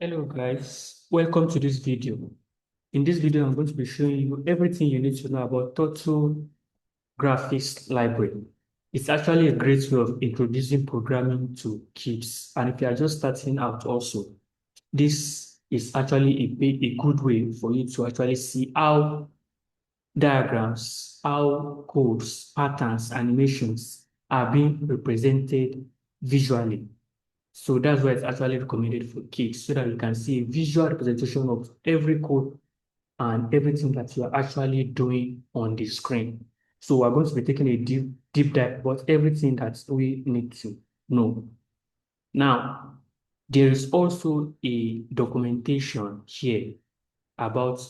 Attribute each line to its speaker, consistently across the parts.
Speaker 1: Hello guys, welcome to this video. In this video, I'm going to be showing you everything you need to know about Turtle Graphics Library. It's actually a great way of introducing programming to kids. And if you are just starting out also, this is actually a good way for you to actually see how diagrams, how codes, patterns, animations are being represented visually. So that's why it's actually recommended for kids so that you can see a visual representation of every code and everything that you are actually doing on the screen. So we're going to be taking a deep dive about everything that we need to know. Now, there is also a documentation here about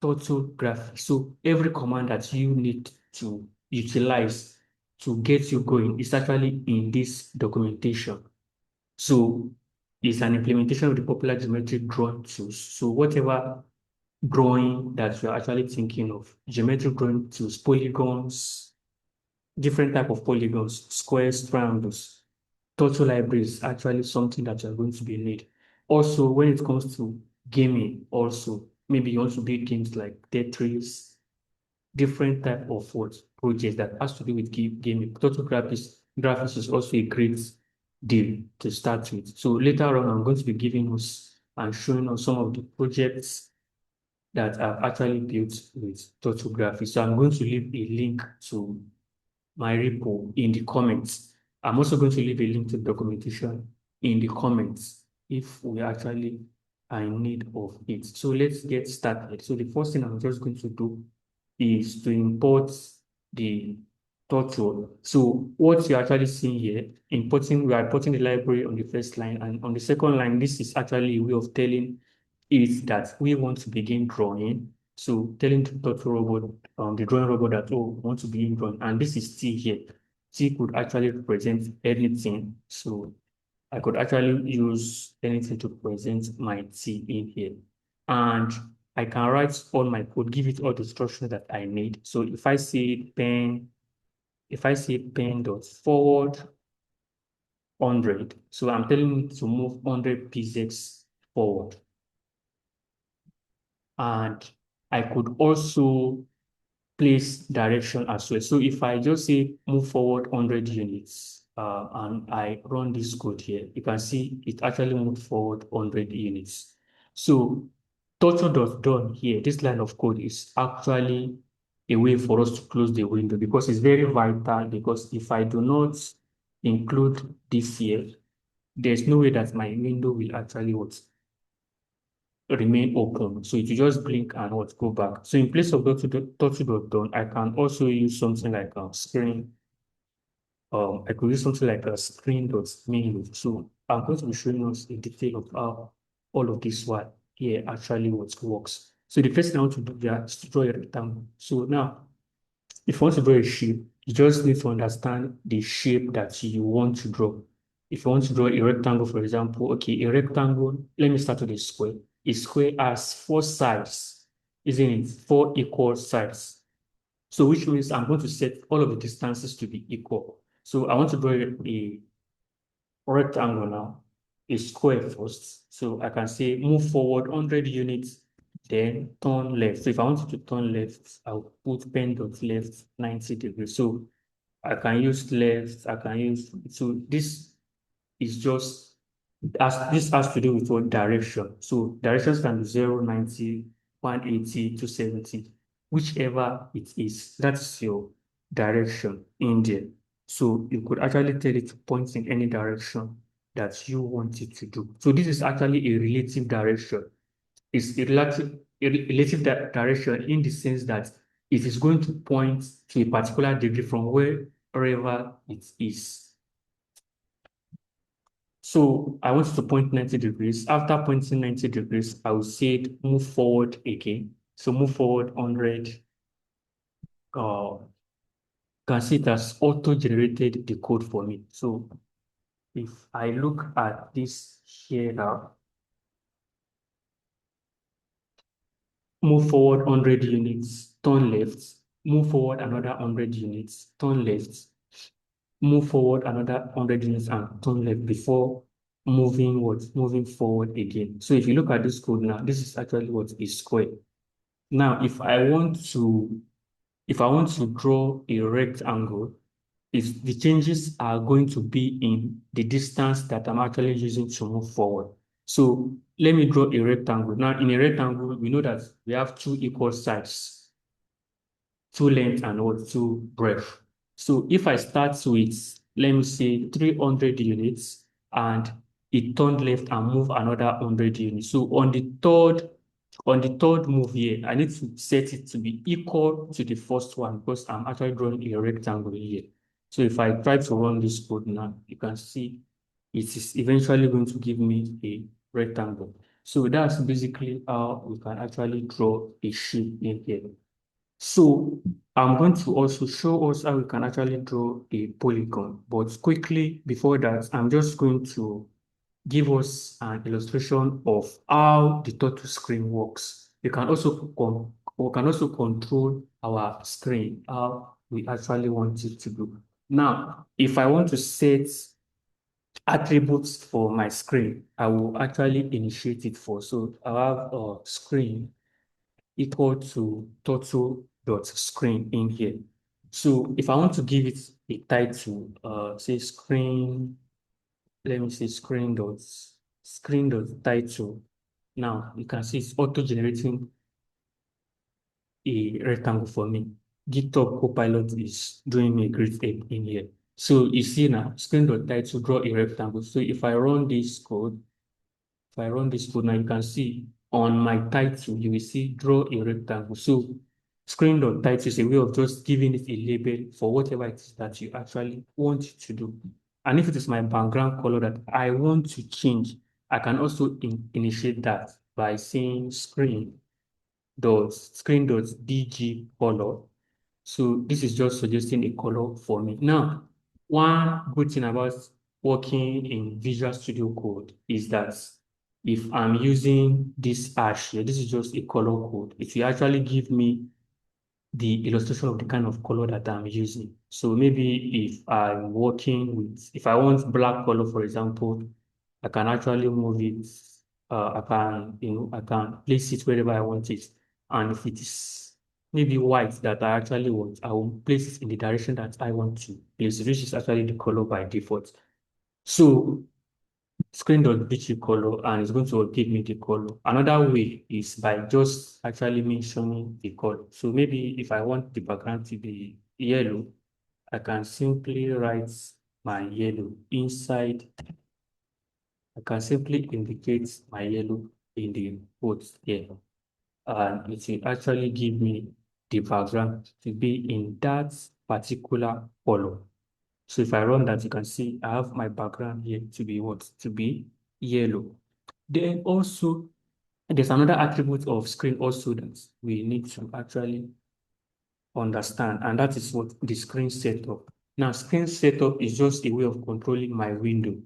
Speaker 1: Turtle Graphics. So every command that you need to utilize to get you going is actually in this documentation. So it's an implementation of the popular geometric drawing tools. So whatever drawing that you're actually thinking of, geometric drawing tools, polygons, different type of polygons, squares, triangles, Turtle library is actually something that you're going to be need. Also, when it comes to gaming, also, maybe you want to build games like Tetris, different type of what projects that has to do with gaming. Graphics is also a great deal to start with. So later on, I'm going to be giving us and showing us some of the projects that I've actually built with Turtle Graphics. So I'm going to leave a link to my repo in the comments. I'm also going to leave a link to the documentation in the comments if we actually are in need of it. So let's get started. So the first thing I'm just going to do is to import the Turtle. So what you're actually seeing here, we are importing the library on the first line, and on the second line, this is actually a way of telling it that we want to begin drawing. So telling the Turtle robot, the drawing robot that, oh, we want to begin drawing, and this is T here. T could actually represent anything. So I could actually use anything to present my T in here. And I can write all my code, give it all the instructions that I need. So if I say pen dot forward 100, so I'm telling it to move 100 px forward. And I could also place direction as well. So if I just say move forward 100 units and I run this code here, you can see it actually moved forward 100 units. So Turtle.done here, this line of code is actually a way for us to close the window because it's very vital, because if I do not include this here, there's no way that my window will actually what remain open. So it will just blink and what go back. So in place of Turtle.done, I can also use something like a screen. I could use something like a screen.menu. So I'm going to be showing us a detail of how all of this what here actually what works. So the first thing I want to do here is to draw a rectangle. So now, if you want to draw a shape, you just need to understand the shape that you want to draw. If you want to draw a rectangle, for example, okay, a rectangle, let me start with a square. A square has four sides, isn't it? Four equal sides. So which means I'm going to set all of the distances to be equal. So I want to draw a rectangle now, a square first. So I can say move forward 100 units, then turn left. So if I want to turn left, I'll put pen dot left 90 degrees. So I can use left, I can use, so this is just, this has to do with what direction. So directions can be 0, 90, 180, 270, whichever it is, that's your direction in there. So you could actually tell it to point in any direction that you want it to do. So this is actually a relative direction. It's direction in the sense that it is going to point to a particular degree from wherever it is. So I want to point 90 degrees. After pointing 90 degrees, I will say it move forward again. So move forward 100. Can see it has auto-generated the code for me. So if I look at this here now, move forward 100 units, turn left, move forward another 100 units, turn left, move forward another 100 units and turn left before moving forward again. So if you look at this code now, this is actually what is square. Now, if I want to draw a rectangle, if the changes are going to be in the distance that I'm actually using to move forward. So let me draw a rectangle. Now, in a rectangle, we know that we have two equal sides, two length and what, two breadth. So if I start with, let me say 300 units and it turned left and move another 100 units. So on the third move here, I need to set it to be equal to the first one because I'm actually drawing a rectangle here. So if I try to run this code now, you can see it is eventually going to give me a rectangle. So that's basically how we can actually draw a shape in here. So I'm going to also show us how we can actually draw a polygon. But quickly before that, I'm just going to give us an illustration of how the total screen works. We can also control our screen, how we actually want it to do. Now, if I want to set attributes for my screen, I will actually initiate it for. So I have a screen equal to total dot screen in here. So if I want to give it a title, say screen, let me say screen dot title. Now you can see it's auto generating a rectangle for me. GitHub Copilot is doing me a great help in here. So you see now screen dot title draw a rectangle. So if I run this code, if I run this code now, you can see on my title, you will see draw a rectangle. So screen.title is a way of just giving it a label for whatever it is that you actually want it to do. And if it is my background color that I want to change, I can also initiate that by saying screen.dg color. So this is just suggesting a color for me. Now, one good thing about working in Visual Studio Code is that if I'm using this hash here, this is just a color code. It will actually give me the illustration of the kind of color that I'm using. So maybe if I want black color, for example, I can actually move it. I can place it wherever I want it. And if it is maybe white that I actually want, I will place it in the direction that I want to place it, which is actually the color by default. So screen.bg color and it's going to give me the color. Another way is by just actually mentioning the color. So maybe if I want the background to be yellow, I can simply write my yellow inside. I can simply indicate my yellow in the quotes here. And it will actually give me the background to be in that particular color. So if I run that, you can see I have my background here to be what? To be yellow. Then also, there's another attribute of screen also that we need to actually understand, and that is what the screen setup. Now, screen setup is just a way of controlling my window,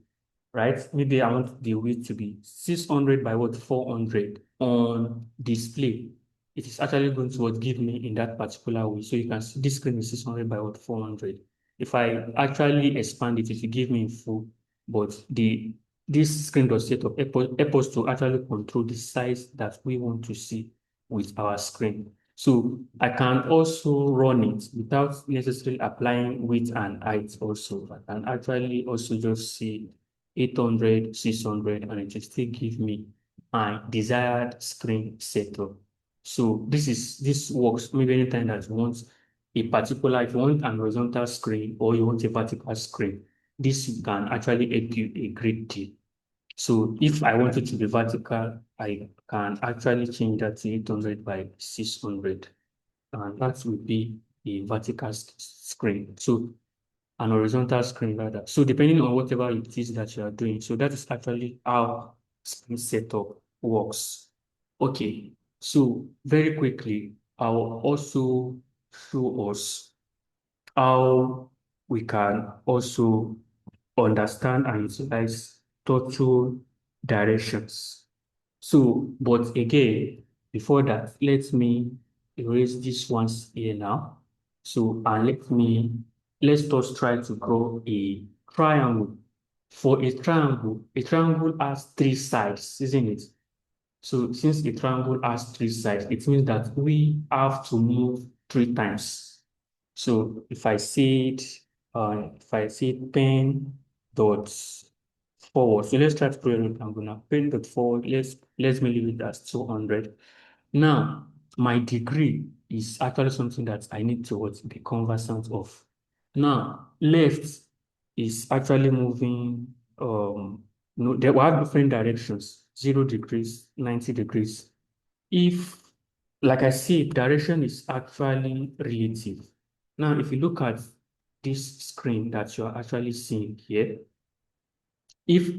Speaker 1: right? Maybe I want the width to be 600 by what 400 on display. It is actually going to what give me in that particular way. So you can see this screen is 600 by what 400. If I actually expand it, it will give me in full, but this screen dot setup help us to actually control the size that we want to see with our screen. So I can also run it without necessarily applying width and height also. I can actually also just see 800, 600, and it will still give me my desired screen setup. So this works maybe anytime that you want if you want an horizontal screen or you want a vertical screen, this can actually help you a great deal. So if I want it to be vertical, I can actually change that to 800 by 600, and that would be a vertical screen. So an horizontal screen rather. So depending on whatever it is that you are doing. So that is actually how screen setup works. Okay, so very quickly, I'll also show us how we can also understand and utilize total directions. So, but again, before that, let me erase this ones here now. So, let's just try to draw a triangle. For a triangle has three sides, isn't it? So since a triangle has three sides, it means that we have to move three times. So if I say pen dot forward, so let's try to create a rectangle now. Pen dot forward, let's me leave it as 200. Now, my degree is actually something that I need to be conversant of. Now, left is actually moving, no, there are different directions, 0 degrees, 90 degrees. If, like I said, direction is actually relative. Now, if you look at this screen that you're actually seeing here, if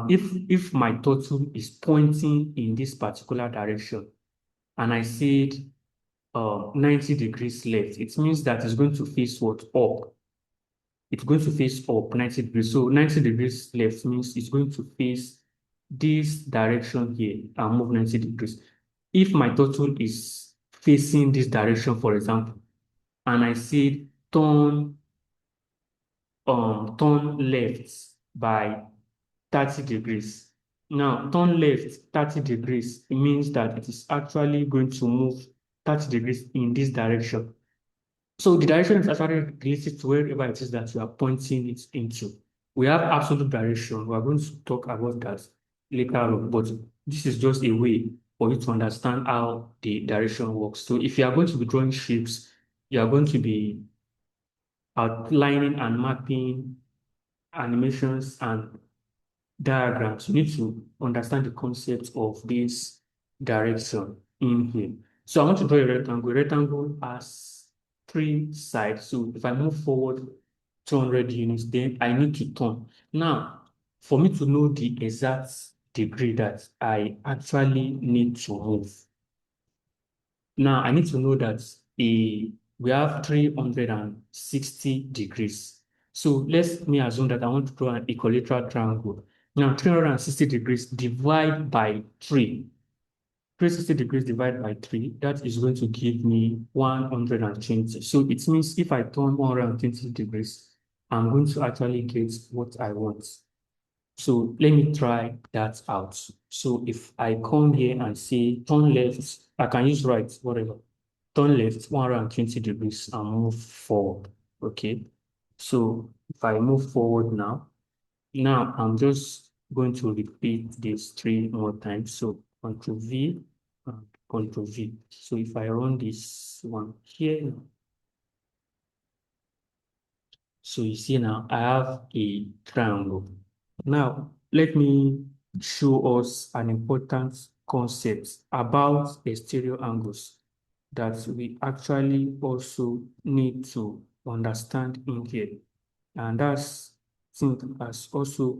Speaker 1: if my turtle is pointing in this particular direction, and I said 90 degrees left, it means that it's going to face what? Up. It's going to face up 90 degrees. So 90 degrees left means it's going to face this direction here and move 90 degrees. If my turtle is facing this direction, for example, and I said turn left by 30 degrees. Now, turn left 30 degrees, it means that it is actually going to move 30 degrees in this direction. So the direction is actually related to wherever it is that you are pointing it into. We have absolute direction. We are going to talk about that later on, but this is just a way for you to understand how the direction works. So if you are going to be drawing shapes, you are going to be outlining and mapping animations and diagrams. You need to understand the concept of this direction in here. So I want to draw a rectangle. A rectangle has three sides. So if I move forward 200 units, then I need to turn. Now, for me to know the exact degree that I actually need to move, now I need to know that we have 360 degrees. So let me assume that I want to draw an equilateral triangle. Now 360 degrees divide by 3. 360 degrees divided by 3, that is going to give me 120. So it means if I turn 120 degrees, I'm going to actually get what I want. So let me try that out. So if I come here and say turn left, I can use right, whatever. Turn left 120 degrees and move forward. Okay. So if I move forward now I'm just going to repeat this 3 more times. So Control V and Control V. So if I run this one here, so you see now I have a triangle. Now let me show us an important concept about exterior angles that we actually also need to understand in here. And that's thing has also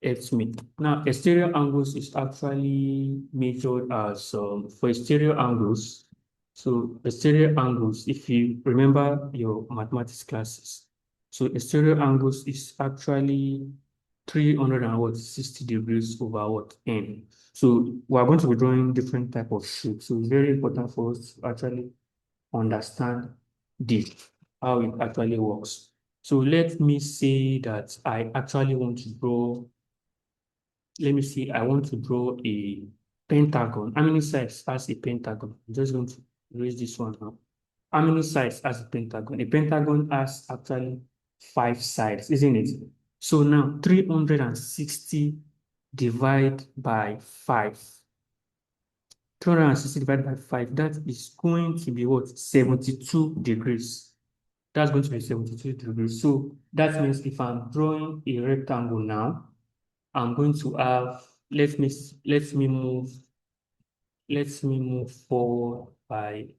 Speaker 1: helped me. Now, exterior angles is actually measured as for exterior angles. So exterior angles, if you remember your mathematics classes, so exterior angles is actually 360 degrees over what? N. So we are going to be drawing different type of shapes. So it's very important for us to actually understand this, how it actually works. So let me say that I actually want to draw, let me see, I want to draw a pentagon. How many sides has a pentagon? I'm just going to erase this one now. How many sides has a pentagon? A pentagon has actually 5 sides, isn't it? So now 360 divided by 5. 260 divided by 5, that is going to be what? 72 degrees. That's going to be 72 degrees. So that means if I'm drawing a rectangle now, I'm going to have, let me move, let me move forward by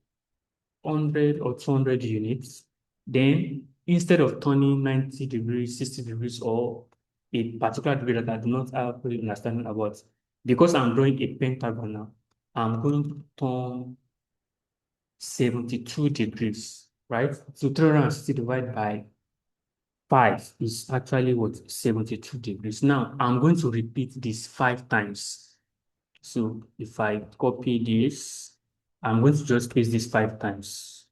Speaker 1: 100 or 200 units. Then instead of turning 90 degrees, 60 degrees, or a particular degree that I do not have really understanding about, because I'm drawing a pentagon now, I'm going to turn 72 degrees, right? So 360 divided by 5 is actually what? 72 degrees. Now, I'm going to repeat this 5 times. So if I copy this, I'm going to just paste this 5 times.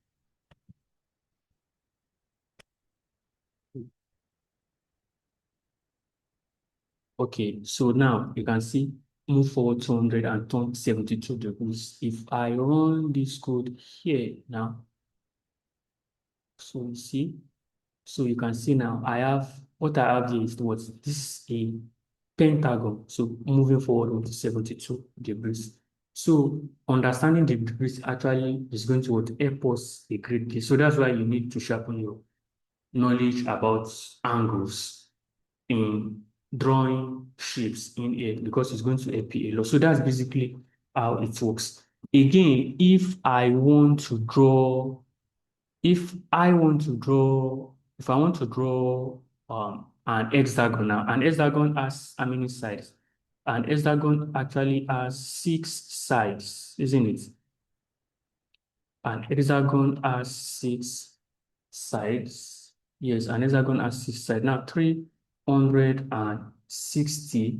Speaker 1: Okay, so now you can see move forward 200 and turn 72 degrees. If I run this code here now, so you see, so you can see now I have what I have here is what this is a pentagon. So moving forward with 72 degrees. So understanding the degrees actually is going to what help us a great deal. So that's why you need to sharpen your knowledge about angles in drawing shapes in here because it's going to help you a lot. So that's basically how it works. Again, if I want to draw an hexagon now, an hexagon has how many sides? An hexagon actually has 6 sides, isn't it? An hexagon has 6 sides. Yes, an hexagon has 6 sides. Now 360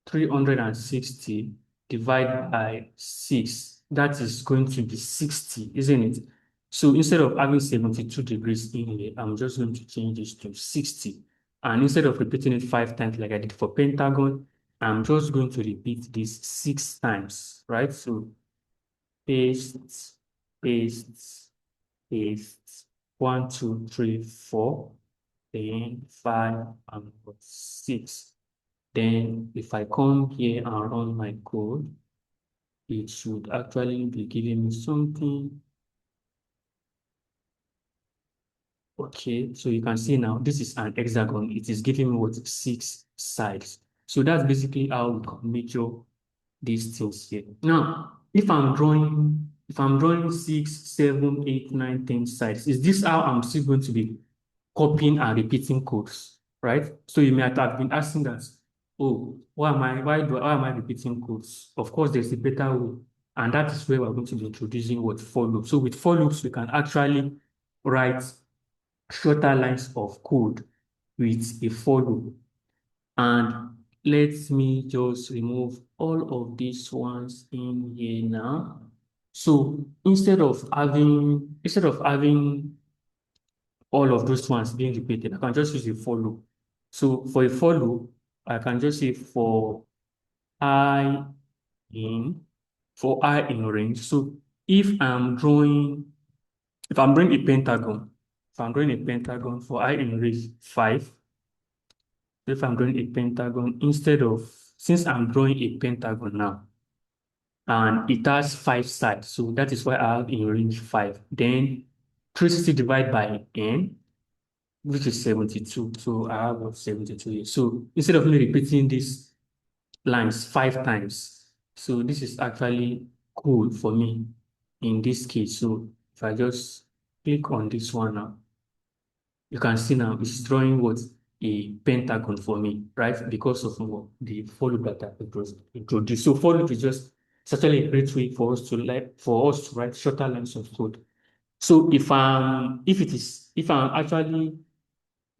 Speaker 1: 360 divided by 6, that is going to be 60, isn't it? So instead of having 72 degrees in here, I'm just going to change this to 60. And instead of repeating it 5 times like I did for pentagon, I'm just going to repeat this 6 times, right? So paste, paste, paste, 1, 2, 3, 4, then 5, and 6. Then if I come here and run my code, it should actually be giving me something. Okay, so you can see now this is an hexagon. It is giving me what 6 sides. So that's basically how we can measure these things here. Now, if I'm drawing 6, 7, 8, 9, 10 sides, is this how I'm still going to be copying and repeating codes, right? So you may have been asking that, oh, why am I repeating codes? Of course, there's a better way, and that is where we're going to be introducing what for loops. So with for loops, we can actually write shorter lines of code with a for loop. And let me just remove all of these ones in here now. So instead of having all of those ones being repeated, I can just use a for loop. So for a for loop, I can just say i in for I in range. So if I'm drawing a pentagon, for I in range 5, if I'm drawing a pentagon, since I'm drawing a pentagon now, and it has 5 sides, so that is why I have in range 5. Then 360 divided by n, which is 72. So I have 72 here. So instead of me repeating these lines 5 times, so this is actually cool for me in this case. So if I just click on this one now, you can see now it's drawing what a pentagon for me, right? Because of what the follow that I introduced. So follow is just it's actually a great way for us to write shorter lines of code. So if I'm actually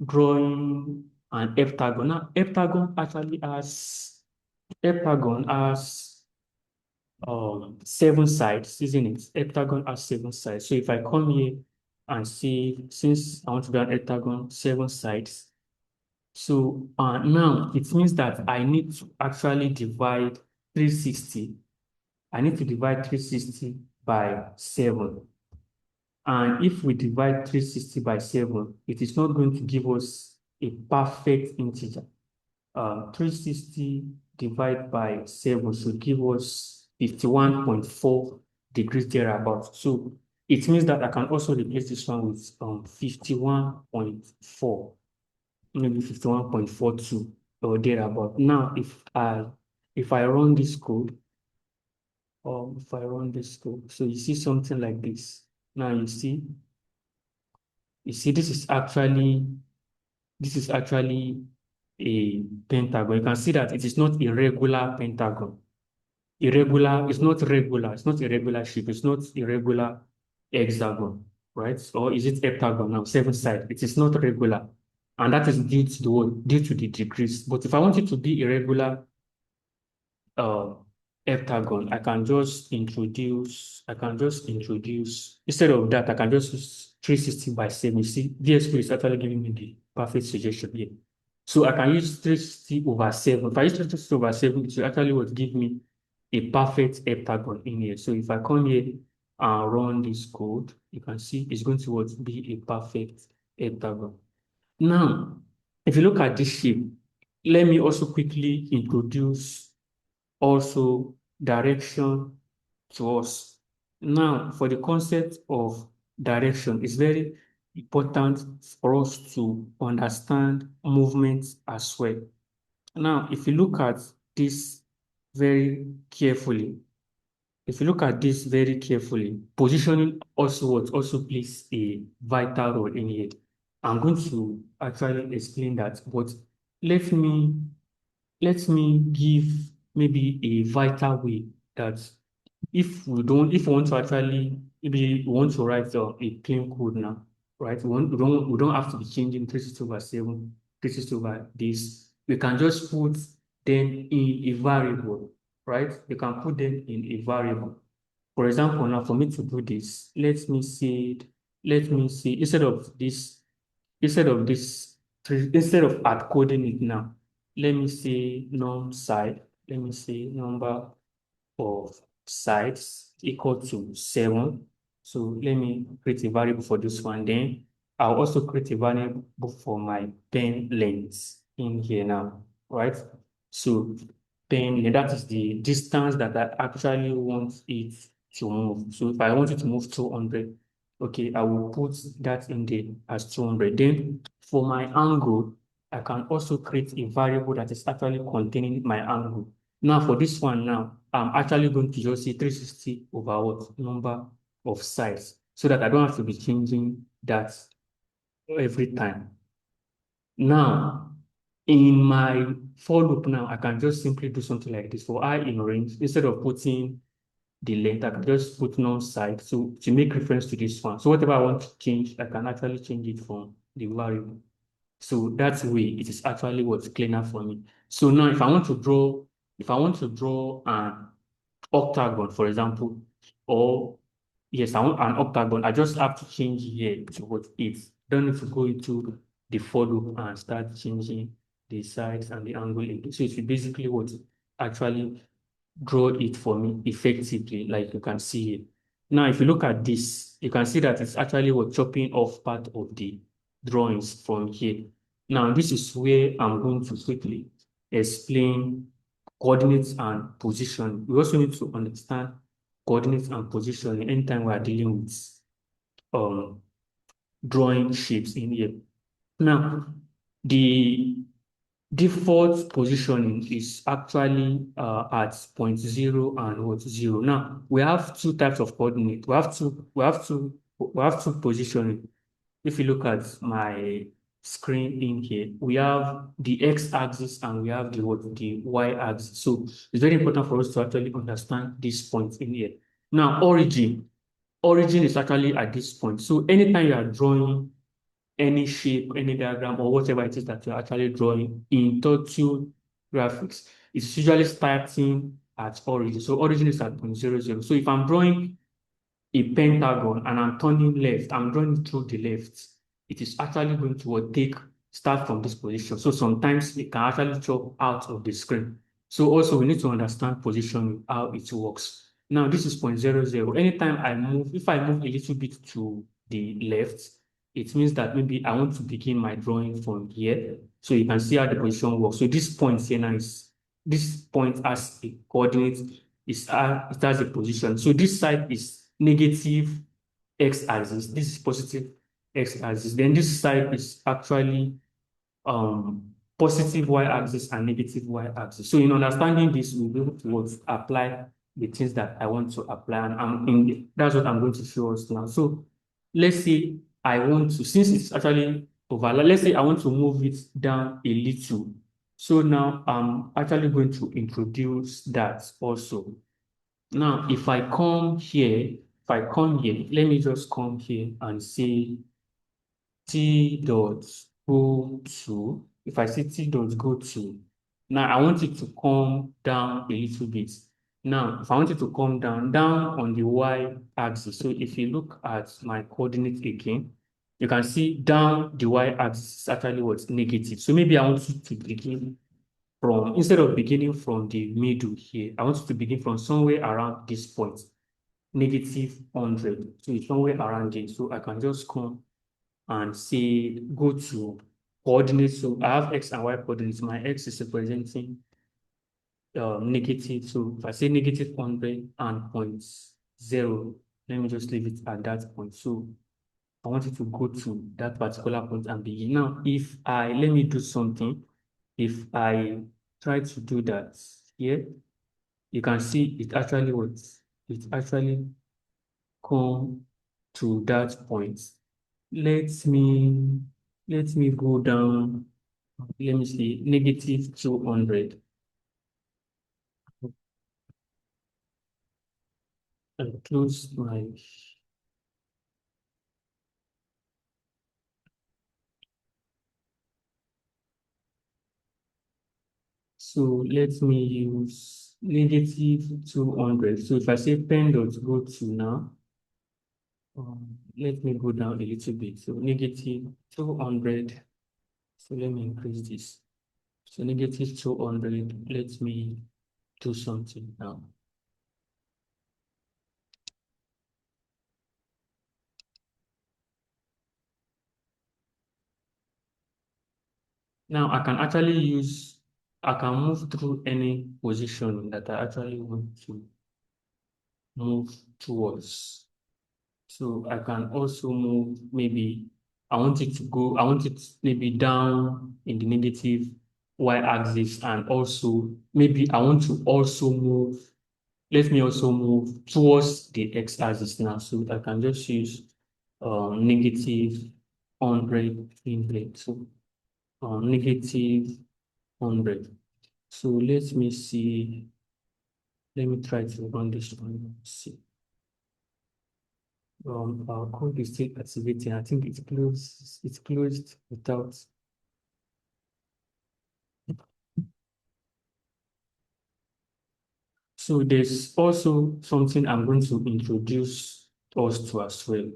Speaker 1: drawing an heptagon. Now, heptagon has 7 sides, isn't it? Heptagon has 7 sides. So if I come here and see, since I want to do an heptagon, 7 sides. So now it means that I need to actually divide 360. I need to divide 360 by 7. And if we divide 360 by 7, it is not going to give us a perfect integer. 360 divided by 7 should give us 51.4 degrees thereabout. So it means that I can also replace this one with 51.4, maybe 51.42 or thereabout. Now, if I run this code, so you see something like this. Now you see this is actually a pentagon. You can see that it is not a regular pentagon. It's not regular. It's not a regular shape. It's not a regular hexagon, right? Or is it heptagon now? 7 side. It is not regular. And that is due to the degrees. But if I want it to be a regular uh, heptagon, instead of that, I can just use 360 by 7. You see, VSCode is actually giving me the perfect suggestion here. So I can use 360 over 7. If I use 360 over 7, it will actually would give me a perfect heptagon in here. So if I come here and run this code, you can see it's going to what, be a perfect heptagon. Now, if you look at this shape, let me also quickly introduce also direction to us. Now, for the concept of direction, it's very important for us to understand movement as well. Now, if you look at this very carefully, if you look at this very carefully, positioning also plays a vital role in here. I'm going to actually explain that, but let me let me give maybe a vital way that if we want to actually, maybe we want to write a plain code now, right? We don't have to be changing 360 over 7, 360 over this. We can just put them in a variable, right? We can put them in a variable. For example, now for me to do this, let me see, instead of this, instead of hard coding it now, let me say num side, let me say number of sides equal to 7. So let me create a variable for this one. Then I'll also create a variable for my pen length in here now, right? So pen length, that is the distance that I actually want it to move. So if I want it to move 200, okay, I will put that in there as 200. Then for my angle, I can also create a variable that is actually containing my angle. Now for this one now, I'm actually going to just say 360 over what? Number of sides, so that I don't have to be changing that every time. Now, in my for loop now, I can just simply do something like this. For I in range, instead of putting the length, I can just put non side to make reference to this one. So whatever I want to change, I can actually change it from the variable. So that way, it is actually what's cleaner for me. So now, if I want to draw an octagon, for example, or yes, I want an octagon, I just have to change here to what it. Don't need to go into the for loop and start changing the sides and the angle. So it will basically what actually draw it for me effectively, like you can see here. Now, if you look at this, you can see that it's actually what chopping off part of the drawings from here. Now, this is where I'm going to quickly explain coordinates and position. We also need to understand coordinates and position anytime we are dealing with um, drawing shapes in here. Now, the default positioning is actually at point 0 and what 0. Now we have two types of coordinate. We have two positioning. If you look at my screen in here, we have the x-axis and we have the y-axis. So it's very important for us to actually understand this point in here. Now origin is actually at this point. So anytime you are drawing any shape, any diagram, or whatever it is that you're actually drawing in Total Graphics, it's usually starting at origin. So origin is at 0.00. So if I'm drawing a pentagon and I'm turning left, I'm drawing it through the left, it is actually going to start from this position. So sometimes it can actually chop out of the screen. So also we need to understand position, how it works. Now this is 0.00. Anytime I move, if I move a little bit to the left, it means that maybe I want to begin my drawing from here. So you can see how the position works. So this point here now is, this point has a coordinate, it has a position. So this side is negative x-axis, this is positive x-axis. Then this side is actually positive y-axis and negative y-axis. So in understanding this, we'll be able to apply the things that I want to apply, and that's what I'm going to show us now. So let's say I want to, since it's actually overlap, let's say I want to move it down a little. So now I'm actually going to introduce that also. Now, if I come here, let me just come here and say t dot go to, if I say t dot go to, now I want it to come down a little bit. Now, if I want it to come down on the y axis, so if you look at my coordinate again, You can see down the y-axis is actually what's negative. So maybe I want you to begin from, instead of beginning from the middle here, I want you to begin from somewhere around this point, negative 100. So it's somewhere around it. So I can just come and say, go to coordinates. So I have x and y coordinates. My x is representing negative. So if I say negative 100 and point 0, let me just leave it at that point. So I want you to go to that particular point and begin. Now, if let me do something. If I try to do that here, you can see it actually works. It actually come to that point. Let me, let me go down. Let me see, negative 200. And close my, so let me use negative 200. So if I say pen dot go to now, let me go down a little bit. So negative 200. So let me increase this. So negative 200. Let me do something now. Now I can move through any position that I actually want to move towards. So I can also move, maybe I want it maybe down in the negative y-axis, and also maybe I want to also move, let me also move towards the x-axis now. So I can just use negative 100 in here. So negative 100. So let me see, let me try to run this one. See. Our code is still activating. I think it's closed without. So there's also something I'm going to introduce us to as well.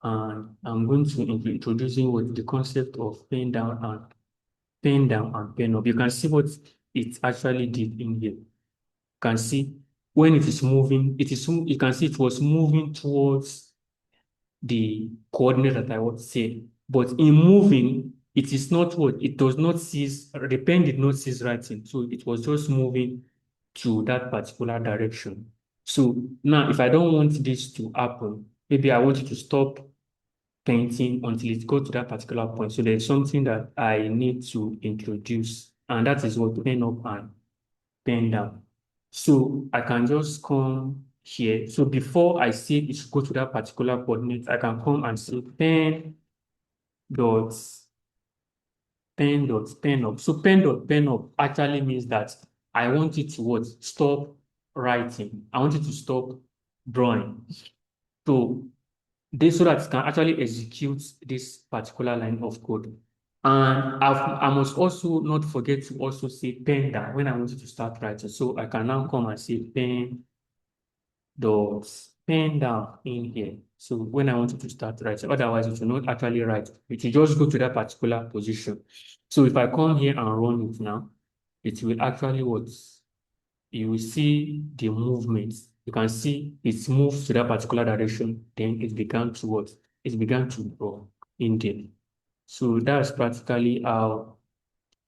Speaker 1: And I'm going to be introducing what the concept of pen down and pen up. You can see what it actually did in here. You can see when it is moving, you can see it was moving towards the coordinate that I want to say. But in moving, it is not what it does not cease, the pen did not cease writing. So it was just moving to that particular direction. So now if I don't want this to happen, maybe I want it to stop painting until it goes to that particular point. So there's something that I need to introduce, and that is what pen up and pen down. So I can just come here. So before I say it should go to that particular coordinate, I can come and say dot pen up. So pen dot pen up actually means that I want it to what? Stop writing. I want it to stop drawing. So this, so that it can actually execute this particular line of code. And I must also not forget to also say pen down when I want it to start writing. So I can now come and say pen down in here. So when I want it to start writing, otherwise it will not actually write. It will just go to that particular position. So if I come here and run it now, it will actually what? You will see the movement. You can see it's moved to that particular direction, then it began to what? It began to draw in there. So that's practically how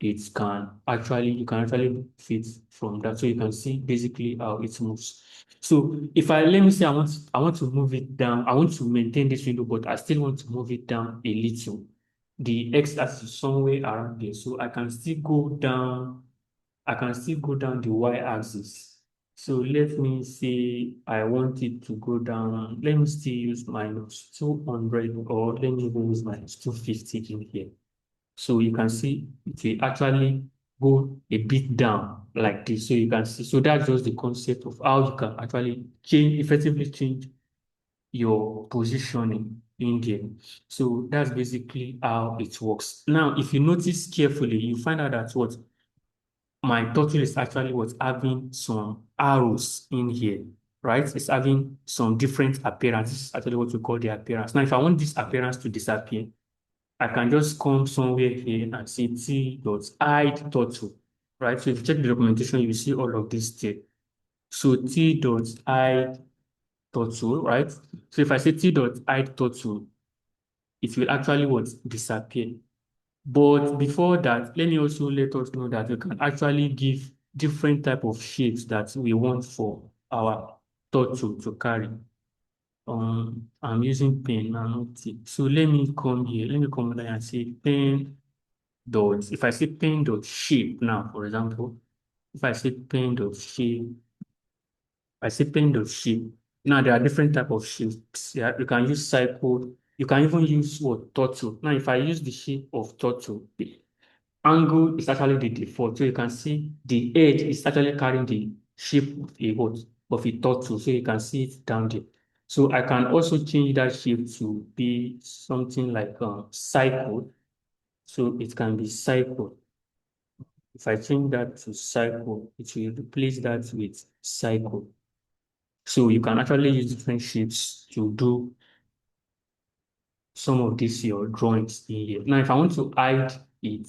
Speaker 1: you can actually fit from that. So you can see basically how it moves. So if let me say I want to move it down, I want to maintain this window, but I still want to move it down a little. The x-axis is somewhere around there. So I can still go down the y-axis. So let me say I want it to go down. Let me still use minus 200, or let me even use minus 250 in here. So you can see it will actually go a bit down like this. So you can see, so that's just the concept of how you can actually effectively change your positioning in there. So that's basically how it works. Now, if you notice carefully, you find out that what my turtle is actually having some arrows in here, right? It's having some different appearance. This is actually what we call the appearance. Now, if I want this appearance to disappear, I can just come somewhere here and say t.hide turtle, right? So if you check the documentation, you see all of this there. So t.hide turtle, right? So if I say t.hide turtle, it will actually what? Disappear. But before that, let me also let us know that we can actually give different type of shapes that we want for our turtle to carry. I'm using pen now, not it. So let me come here. Let me come here and say pen dot. If I say pen dot shape now, for example, if I say pen dot shape, I say pen dot shape. Now there are different type of shapes. Yeah, you can use cycle. You can even use what turtle. Now, if I use the shape of turtle, the angle is actually the default. So you can see the edge is actually carrying the shape of a what? Of a turtle. So you can see it down there. So I can also change that shape to be something like cycle. So it can be cycle. If I change that to cycle, it will replace that with cycle. So you can actually use different shapes to do some of these your drawings in here. Now, if I want to hide it,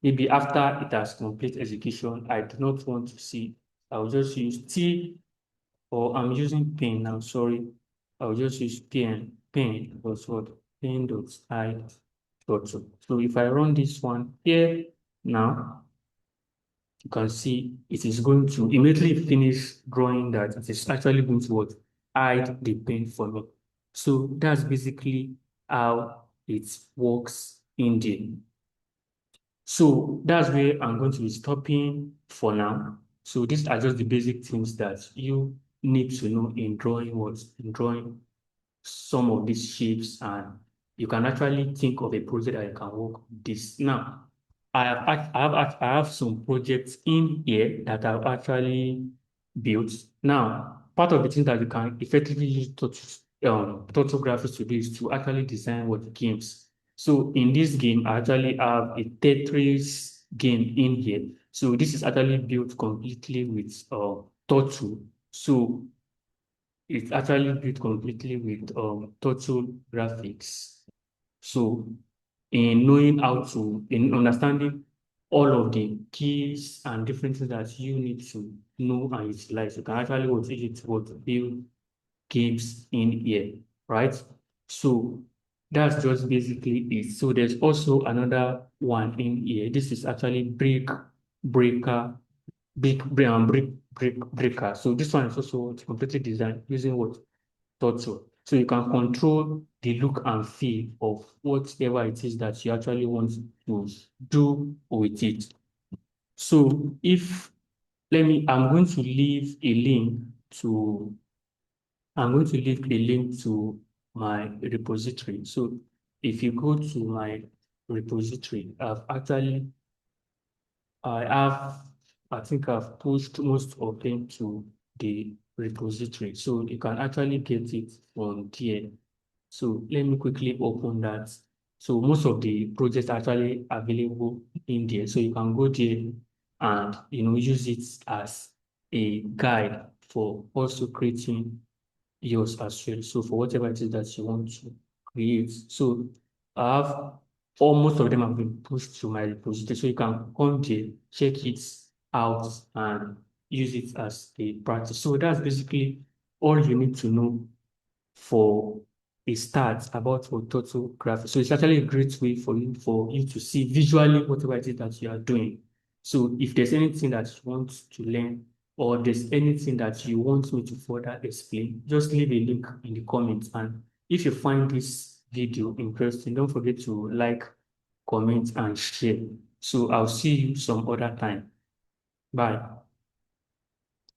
Speaker 1: maybe after it has complete execution, I do not want to see. I'll just use T, or I'm using pen now, sorry. I'll just use pen was what? Pen dot hide dot. So if I run this one here now, you can see it is going to immediately finish drawing that. It is actually going to what? Hide the pen for me. So that's basically how it works in the. So that's where I'm going to be stopping for now. So these are just the basic things that you need to know in drawing in drawing some of these shapes, and you can actually think of a project that you can work with this. Now, I have some projects in here that I've actually built. Now, part of the things that you can effectively use total graphics to do is to actually design what games. So in this game, I actually have a Tetris game in here. So this is actually built completely with Turtle. So it's actually built completely with Turtle graphics. So in understanding all of the keys and different things that you need to know and utilize, you can actually use it to build games in here, right? So that's just basically it. So there's also another one in here. This is actually breaker, breaker. So this one is also completely designed using what? Turtle. So you can control the look and feel of whatever it is that you actually want to do with it. So if I'm going to leave a link to I'm going to leave a link to my repository. So if you go to my repository, I have, I think I've pushed most of them to the repository. So you can actually get it from there. So let me quickly open that. So most of the projects are actually available in there. So you can go there and use it as a guide for also creating yours as well. So for whatever it is that you want to create. So I have almost of them have been pushed to my repository. So you can come there, check it out, and use it as a practice. So that's basically all you need to know for a start about what total graphics. So it's actually a great way for you to see visually whatever it is that you are doing. So if there's anything that you want to learn, or there's anything that you want me to further explain, just leave a link in the comments. And if you find this video interesting, don't forget to like, comment, and share. So I'll see you some other time. Bye.